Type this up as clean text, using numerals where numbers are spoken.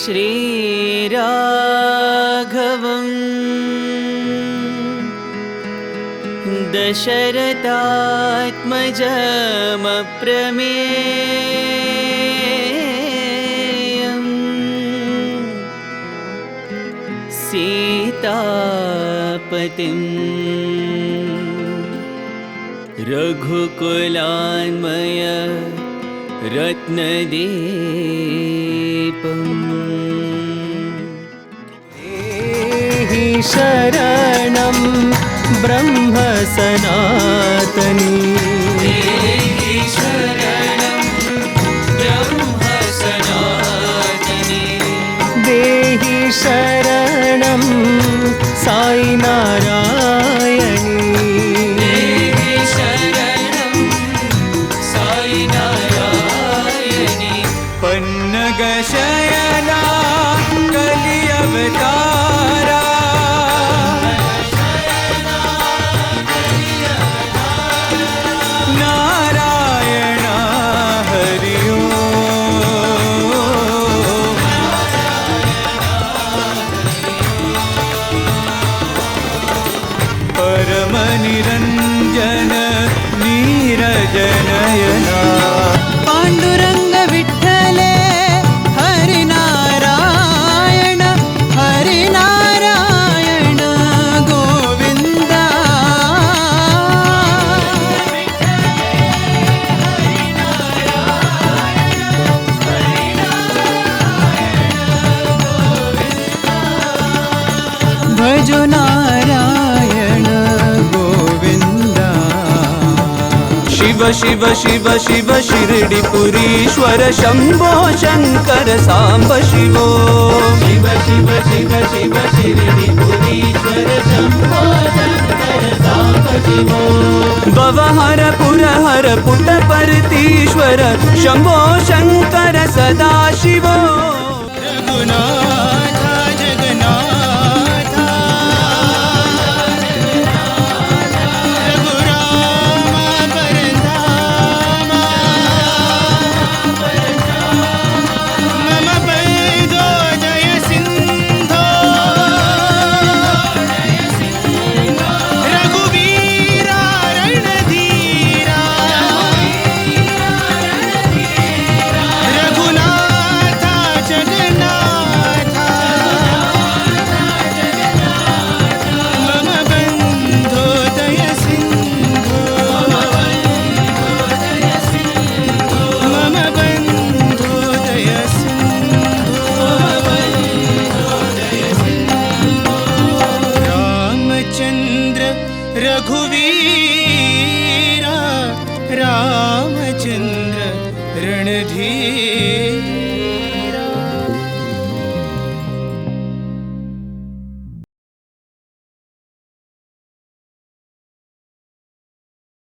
श्रीराघवं दशरथात्मजमप्रमेयम् सीतापतिं रघुकुलान्मय रत्नदीपम् देहि शरणं ब्रह्म सनातनी देहि शरणं ब्रह्म सनातनी देहि शरणं साई नारायणी देहि शरणं साई नारायणी पन्नगशयना कलि अवतारा नारायण हरि परम निरंजन नीरज नयना पांडुरंग विठ्ठले हरिनारायण हरिनारायण गोविंदा भजो नारायण गोविंदा शिव शिव शिव शिव शिरडिपुरीश्वर शंभो शंकर सांब शिवो शिव शिव शिव शिव शिरडिपुरीश्वर शंभो शंकर सांब शिवो भवहर पुरहर पुट्टपर्तीश्वर शंभो शंकर सदा शिवो रघुनाथ